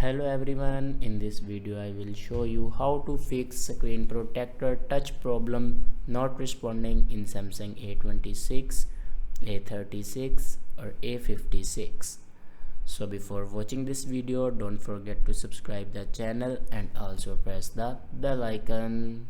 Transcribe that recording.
Hello everyone, in this video I will show you how to fix screen protector touch problem not responding in Samsung A26, A36 or A56. So before watching this video, don't forget to subscribe the channel and also press the bell icon.